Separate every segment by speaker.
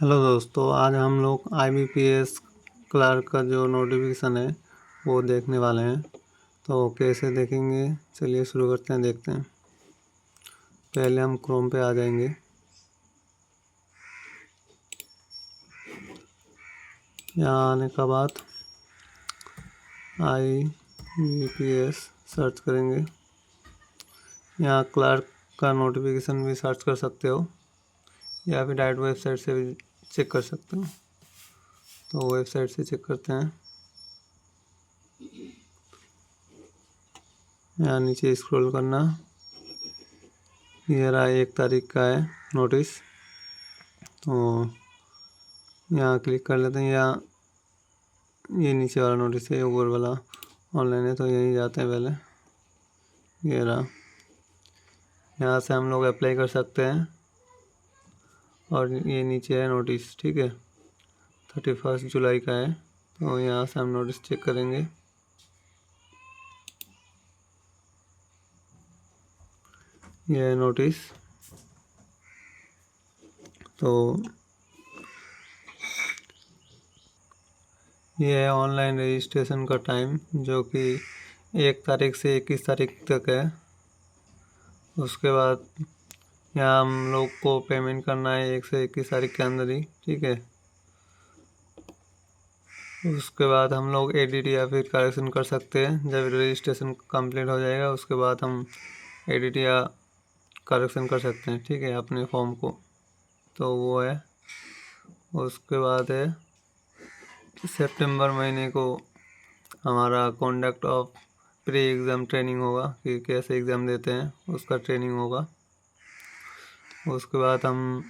Speaker 1: Hello दोस्तों, आज हम लोग IBPS क्लर्क का जो नोटिफिकेशन है वो देखने वाले हैं। तो कैसे देखेंगे, चलिए शुरू करते हैं, देखते हैं। पहले हम क्रोम पे आ जाएंगे। यहाँ आने के बाद IBPS सर्च करेंगे। यहाँ क्लर्क का नोटिफिकेशन भी सर्च कर सकते हो या फिर डायरेक्ट वेबसाइट से भी चेक कर सकते हो। तो वेबसाइट से चेक करते हैं। यहाँ नीचे स्क्रॉल करना। ये रहा 1 तारीख का है नोटिस। तो यहाँ क्लिक कर लेते हैं। यहाँ ये नीचे वाला नोटिस है, ऊपर वाला ऑनलाइन है, तो यहीं जाते हैं पहले। ये रहा, यहाँ से हम लोग अप्लाई कर सकते हैं। और ये नीचे है नोटिस, ठीक है, 31 जुलाई का है। तो यहाँ से हम नोटिस चेक करेंगे। ये है नोटिस। तो ये है ऑनलाइन रजिस्ट्रेशन का टाइम, जो कि 1 तारीख से 21 तारीख तक है। उसके बाद यहाँ हम लोग को पेमेंट करना है 1 से 21 तारीख के अंदर ही, ठीक है। उसके बाद हम लोग एडिट या फिर करेक्शन कर सकते हैं। जब रजिस्ट्रेशन कंप्लीट हो जाएगा उसके बाद हम एडिट या करेक्शन कर सकते हैं, ठीक है, अपने फॉर्म को। तो वो है। उसके बाद है सितंबर महीने को हमारा conduct of pre exam training होगा, कि कैसे एग्ज़ाम देते हैं उसका ट्रेनिंग होगा। उसके बाद हम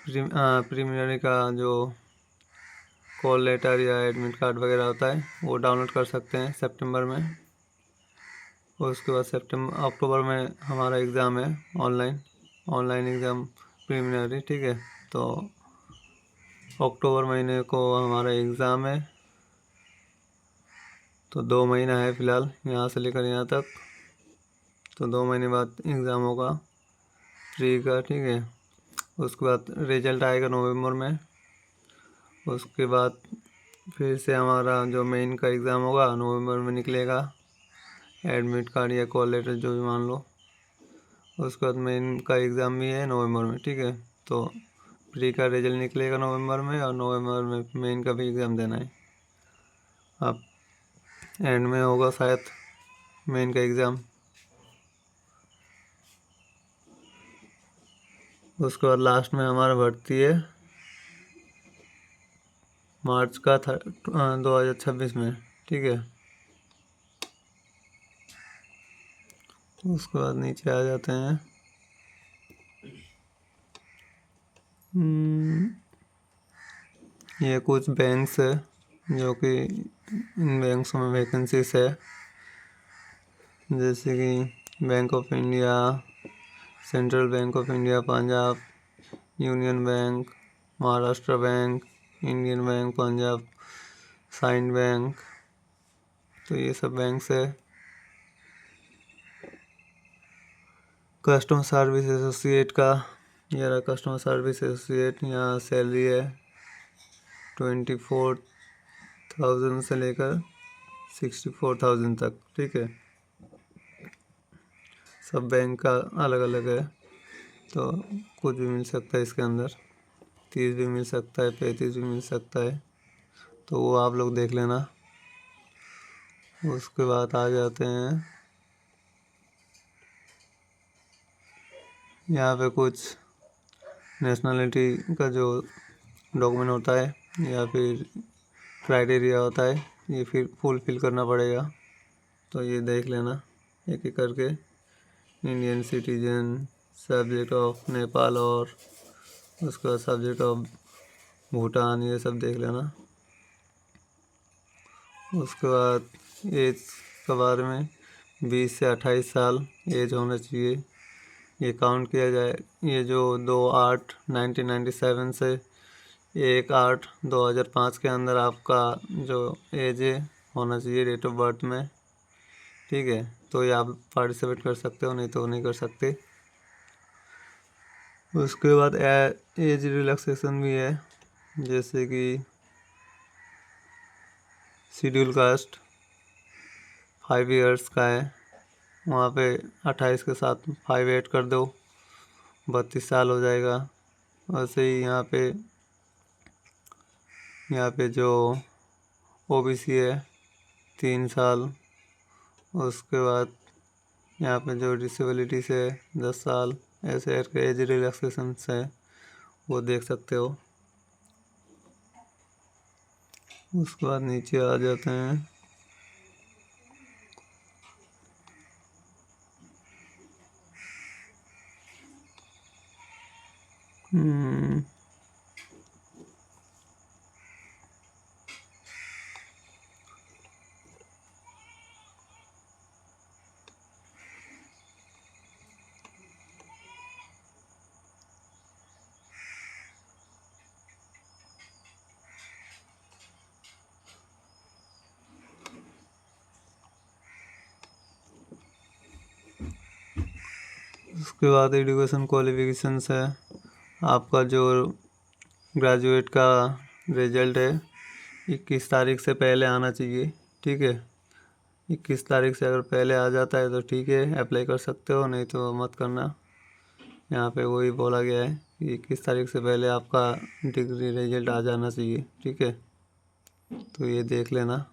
Speaker 1: प्रीलिमिनरी का जो कॉल लेटर या एडमिट कार्ड वगैरह होता है वो डाउनलोड कर सकते हैं सितंबर में। उसके बाद अक्टूबर में हमारा एग्ज़ाम है ऑनलाइन एग्ज़ाम प्रीलिमिनरी, ठीक है। तो अक्टूबर महीने को हमारा एग्ज़ाम है। तो 2 महीना है फ़िलहाल, यहाँ से लेकर यहाँ तक। तो 2 महीने बाद एग्ज़ाम होगा प्री का, ठीक है। उसके बाद रिजल्ट आएगा नवंबर में। उसके बाद फिर से हमारा जो मेन का एग्ज़ाम होगा नवंबर में निकलेगा, एडमिट कार्ड या कॉल लेटर जो भी मान लो। उसके बाद मेन का एग्ज़ाम भी है नवंबर में, ठीक है। तो प्री का रिजल्ट निकलेगा नवंबर में, और नवंबर में मेन का भी एग्ज़ाम देना है। अब एंड में होगा शायद मेन का एग्ज़ाम। उसके बाद लास्ट में हमारा भर्ती है मार्च का 2026 में, ठीक है। उसके बाद नीचे आ जाते हैं। ये कुछ बैंक्स है जो कि इन बैंक्स में वैकेंसीज है, जैसे कि Bank of India, Central Bank of India Punjab, Union Bank, Maharashtra bank, Indian Bank Punjab, Sind bank. तो ये सब बैंक्स है। कस्टमर सर्विस एसोसिएट का, ये रहा कस्टमर सर्विस एसोसिएट। यहाँ सैलरी है 24,000 से लेकर 64,000 तक, ठीक है। सब बैंक का अलग अलग है, तो कुछ भी मिल सकता है इसके अंदर। 30 भी मिल सकता है, 35 भी मिल सकता है, तो वो आप लोग देख लेना। उसके बाद आ जाते हैं यहाँ पे कुछ नेशनलिटी का जो डॉक्यूमेंट होता है या फिर क्राइटेरिया होता है, ये फिर फुलफिल करना पड़ेगा। तो ये देख लेना एक एक करके। Indian citizen, subject of Nepal, और उसका सब्जेक्ट ऑफ भूटान, ये सब देख लेना। उसके बाद एज के बारे में 20 से 28 साल एज होना चाहिए, ये काउंट किया जाए। ये जो 2/8/1997 से 1/8/2005 के अंदर आपका जो एज है होना चाहिए डेट ऑफ बर्थ में, ठीक है। तो ये आप पार्टिसिपेट कर सकते हो, नहीं तो नहीं कर सकते। उसके बाद एज रिलैक्सेशन भी है, जैसे कि शेड्यूल कास्ट 5 ईयर्स का है, वहाँ पे 28 के साथ 5 ऐड कर दो, 32 साल हो जाएगा। वैसे ही यहाँ पे जो ओबीसी है 3 साल, उसके बाद यहाँ पे जो डिसेबिलिटी से 10 साल, ऐसे करके एज रिलैक्सेशन है वो देख सकते हो। उसके बाद नीचे आ जाते हैं। हम्म, उसके बाद एजुकेशन क्वालिफिकेशंस है। आपका जो ग्रेजुएट का रिजल्ट है 21 तारीख से पहले आना चाहिए, ठीक है। 21 तारीख से अगर पहले आ जाता है तो ठीक है, अप्लाई कर सकते हो, नहीं तो मत करना। यहाँ पे वही बोला गया है कि 21 तारीख से पहले आपका डिग्री रिजल्ट आ जाना चाहिए, ठीक है। तो ये देख लेना।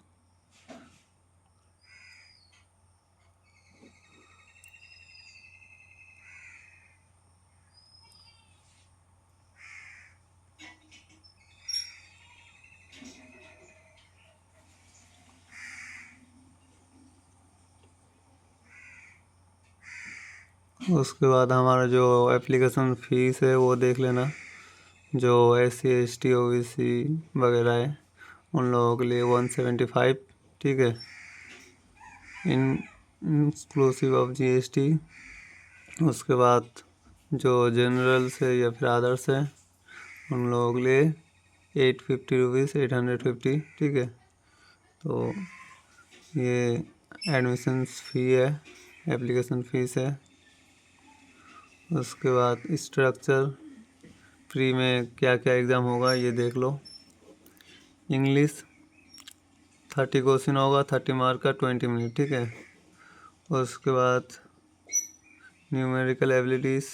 Speaker 1: उसके बाद हमारा जो एप्लीकेशन फ़ीस है वो देख लेना। जो SC ST OBC वगैरह है उन लोगों के लिए 175, ठीक है, इंक्लूसिव ऑफ GST। उसके बाद जो जनरल से या फिर अदर्स है उन लोगों के लिए 850 रुपीज़, 850, ठीक है। तो ये एडमिशन फ़ी है, एप्लीकेशन फ़ीस है। उसके बाद स्ट्रक्चर, प्री में क्या क्या एग्ज़ाम होगा ये देख लो। इंग्लिश 30 क्वेश्चन होगा, 30 मार्क का, 20 मिनट, ठीक है। उसके बाद न्यूमेरिकल एबिलिटीज़,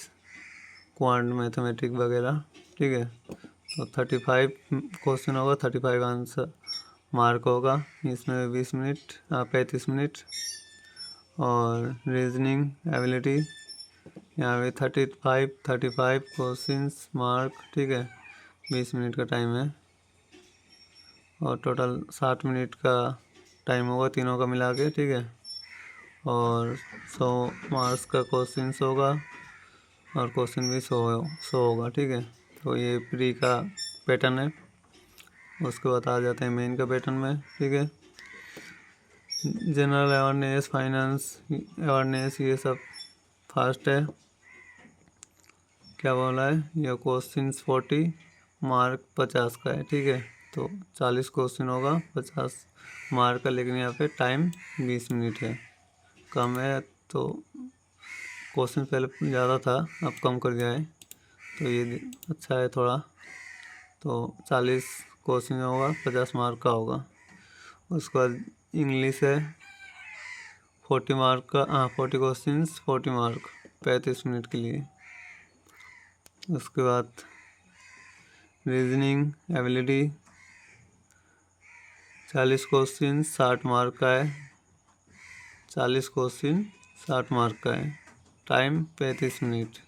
Speaker 1: क्वांट मैथमेटिक वगैरह, ठीक है। तो 35 क्वेश्चन होगा, 35 आंसर मार्क होगा, इसमें 20 मिनट, 35 मिनट। और रीजनिंग एबिलिटी यहाँ पे 35 क्वेश्चंस मार्क, ठीक है, 20 मिनट का टाइम है। और टोटल 60 मिनट का टाइम होगा तीनों का मिला के, ठीक है। और 100 मार्क्स का क्वेश्चंस होगा और क्वेश्चन भी 100 होगा, ठीक है। तो ये प्री का पैटर्न है। उसके बाद आ जाते हैं मेन का पैटर्न में, ठीक है। जनरल अवेयरनेस, फाइनेंस अवेयरनेस, ये सब फास्ट है। क्या बोला है, ये क्वेश्चंस 40, मार्क 50 का है, ठीक है। तो 40 क्वेश्चन होगा, 50 मार्क का, लेकिन यहाँ पे टाइम 20 मिनट है, कम है। तो क्वेश्चन पहले ज़्यादा था, अब कम कर दिया है, तो ये अच्छा है थोड़ा। तो 40 क्वेश्चन होगा, 50 मार्क का होगा। उसके बाद इंग्लिश है 40 मार्क का, 40 क्वेश्चन 40 मार्क, 35 मिनट के लिए। उसके बाद रीजनिंग एबिलिटी 40 क्वेश्चन 60 मार्क का है, 40 क्वेश्चन 60 मार्क का है, टाइम 35 मिनट।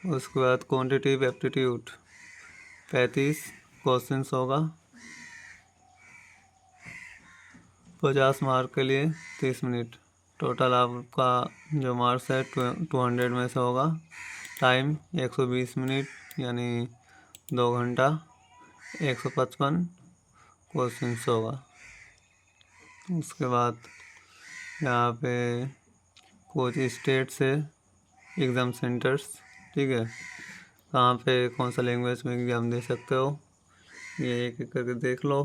Speaker 1: उसके बाद क्वांटिटेटिव एप्टीट्यूड 35 क्वेश्चंस होगा, 50 मार्क के लिए 30 मिनट। टोटल आपका जो मार्क्स है 200 में से होगा। टाइम 120 मिनट, यानी 2 घंटा, 155 क्वेश्चंस होगा। उसके बाद यहाँ पे कुछ स्टेट से एग्ज़ाम सेंटर्स, ठीक है, कहाँ पे कौन सा लैंग्वेज में एग्ज़ाम दे सकते हो, ये एक एक करके देख लो।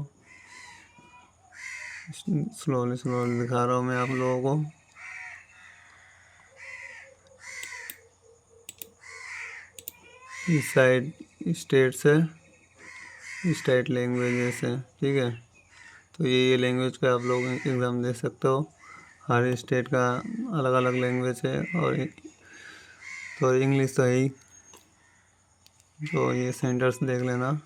Speaker 1: स्लोली दिखा रहा हूँ मैं आप लोगों को। इस साइड स्टेट्स है, स्टेट लैंग्वेजेस है, ठीक है। तो ये लैंग्वेज का आप लोग एग्ज़ाम दे सकते हो। हर स्टेट का अलग अलग लैंग्वेज है, और तो इंग्लिश तो है ही। तो ये सेंटर्स देख लेना।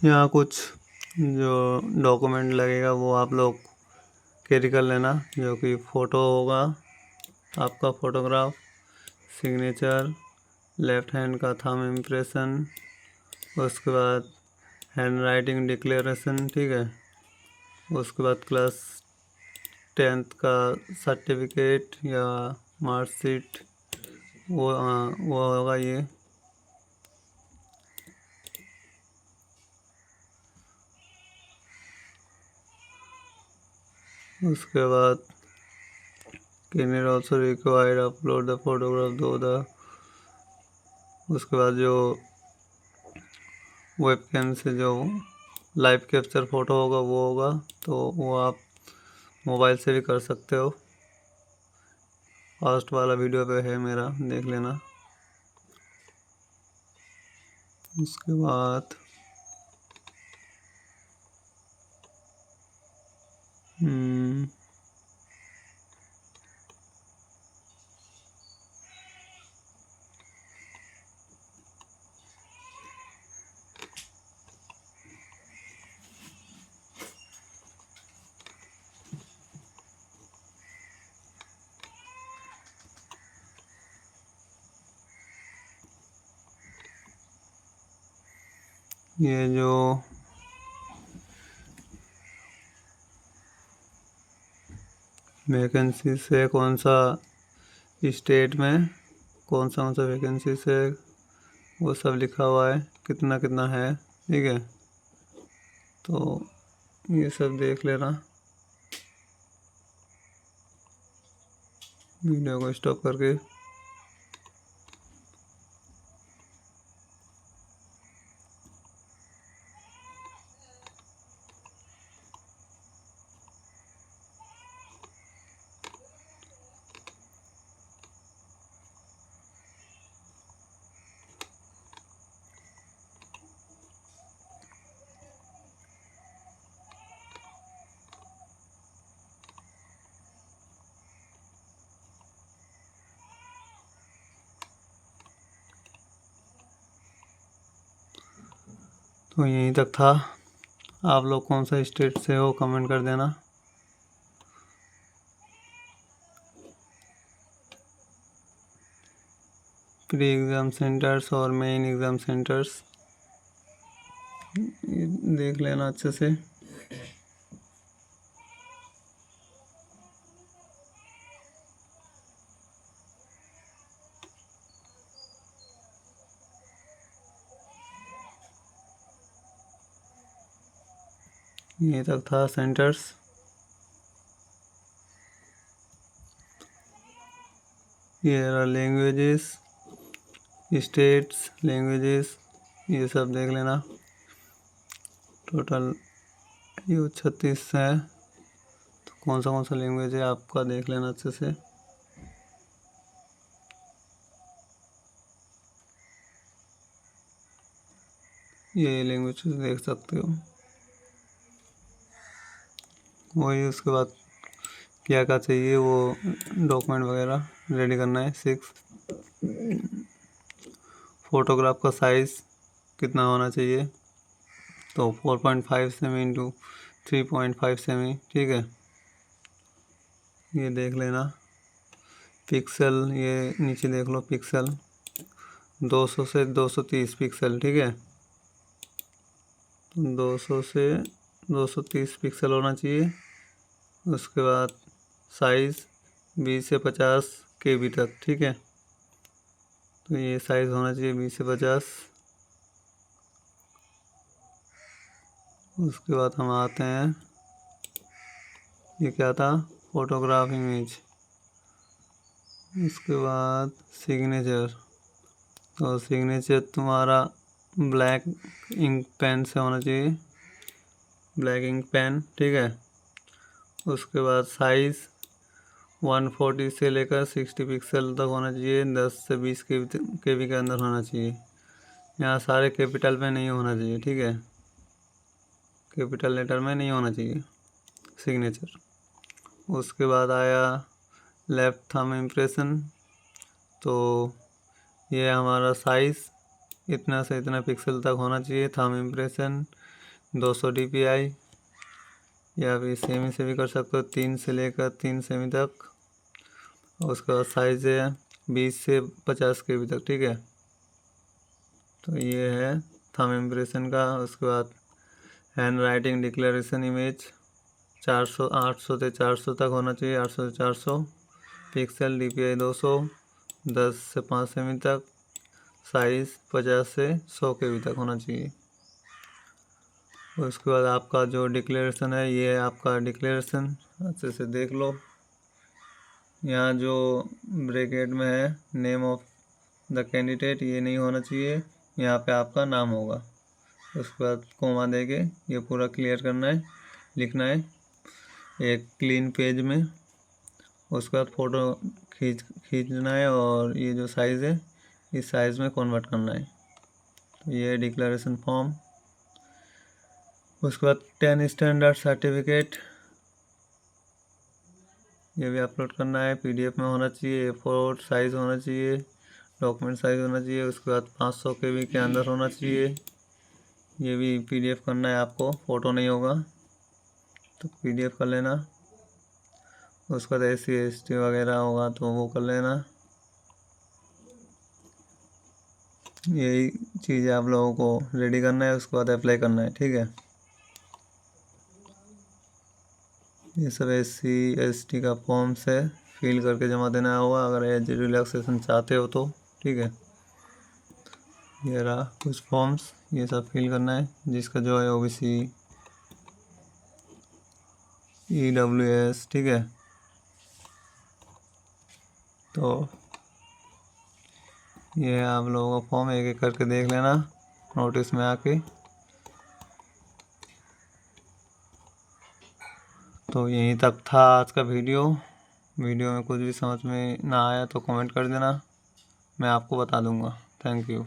Speaker 1: यहाँ कुछ जो डॉक्यूमेंट लगेगा वो आप लोग कैरी कर लेना, जो कि फ़ोटो होगा आपका, फ़ोटोग्राफ, सिग्नेचर, लेफ्ट हैंड का थंब इम्प्रेशन, उसके बाद हैंड राइटिंग डिक्लेरेशन, ठीक है। उसके बाद क्लास 10th का सर्टिफिकेट या मार्कशीट, वो होगा ये। उसके बाद can it also required upload the photograph दो द। उसके बाद जो वेबकैम से जो लाइव कैप्चर फ़ोटो होगा वो होगा, तो वो आप मोबाइल से भी कर सकते हो। फर्स्ट वाला वीडियो पे है मेरा, देख लेना। उसके बाद ये जो वैकेंसी से कौन सा स्टेट में कौन सा वैकेंसी से, वो सब लिखा हुआ है, कितना कितना है, ठीक है। तो ये सब देख लेना। वीडियो को स्टॉप करके तो यहीं तक था। आप लोग कौन सा स्टेट से हो कमेंट कर देना। प्री एग्ज़ाम सेंटर्स और मेन एग्ज़ाम सेंटर्स देख लेना अच्छे से। यहीं तक था सेंटर्स। ये रहा लैंग्वेजेस, स्टेट्स, लैंग्वेजेस, ये सब देख लेना। टोटल ये 36 है। तो कौन सा लैंग्वेज है आपका देख लेना अच्छे से। ये लैंग्वेज देख सकते हो। वही उसके बाद क्या क्या चाहिए, वो डॉक्यूमेंट वगैरह रेडी करना है। 6 फोटोग्राफ का साइज़ कितना होना चाहिए, तो 4.5 सेमी इंटू 3.5 सेमी, ठीक है। ये देख लेना। पिक्सल, ये नीचे देख लो, पिक्सल 200 से 230 पिक्सल, ठीक है। 200 से 230 पिक्सल होना चाहिए। उसके बाद साइज़ 20 से 50 KB तक, ठीक है। तो ये साइज़ होना चाहिए 20 से 50। उसके बाद हम आते हैं, ये क्या था, फोटोग्राफ इमेज। उसके बाद सिग्नेचर, तो सिग्नेचर तुम्हारा ब्लैक इंक पेन से होना चाहिए, ब्लैक इंक पेन, ठीक है। उसके बाद साइज़ 140 से लेकर 60 पिक्सल तक होना चाहिए, 10 से 20 KB के अंदर होना चाहिए। यहाँ सारे कैपिटल में नहीं होना चाहिए, ठीक है, कैपिटल लेटर में नहीं होना चाहिए सिग्नेचर। उसके बाद आया लेफ्ट थंब इम्प्रेशन, तो ये हमारा साइज़ इतना से इतना पिक्सल तक होना चाहिए। थंब इम्प्रेशन 200 DPI, या फिर सेमी से भी कर सकते हो, 3 से लेकर 3 सेमी तक। उसका साइज़ है 20 से 50 KB तक, ठीक है। तो ये है थंब इम्प्रेशन का। उसके बाद हैंड राइटिंग डिक्लेरेशन इमेज 800 से 400 तक होना चाहिए, 800 से 400 पिक्सल, DPI 200, 10 से 5 सेमी तक, साइज़ 50 से 100 KB तक होना चाहिए। उसके बाद आपका जो डिक्लेरेशन है, ये है आपका डिक्लेरेशन, अच्छे से देख लो। यहाँ जो ब्रैकेट में है नेम ऑफ द कैंडिडेट, ये नहीं होना चाहिए, यहाँ पे आपका नाम होगा। उसके बाद कोमा देके ये पूरा क्लियर करना है, लिखना है एक क्लीन पेज में। उसके बाद फ़ोटो खींचना है और ये जो साइज़ है इस साइज़ में कन्वर्ट करना है। तो ये डिक्लेरेशन फॉर्म। उसके बाद 10 स्टैंडर्ड सर्टिफिकेट, ये भी अपलोड करना है, PDF में होना चाहिए, A4 साइज़ होना चाहिए, डॉक्यूमेंट साइज़ होना चाहिए। उसके बाद 500 KB के अंदर होना चाहिए, ये भी PDF करना है आपको, फ़ोटो नहीं होगा तो PDF कर लेना। उसके बाद SC ST वगैरह होगा तो वो कर लेना। यही चीज़ें आप लोगों को रेडी करना है, उसके बाद अप्लाई करना है, ठीक है। ये सब SC ST का फॉर्म से फिल करके जमा देना होगा अगर एज रिलैक्सेशन चाहते हो तो, ठीक है। ये रहा कुछ फॉर्म्स, ये सब फिल करना है, जिसका जो है OBC EWS, ठीक है। तो ये है आप लोगों का फॉर्म, एक एक करके देख लेना नोटिस में आके। तो यहीं तक था आज का वीडियो में कुछ भी समझ में ना आया तो कमेंट कर देना, मैं आपको बता दूंगा। Thank you.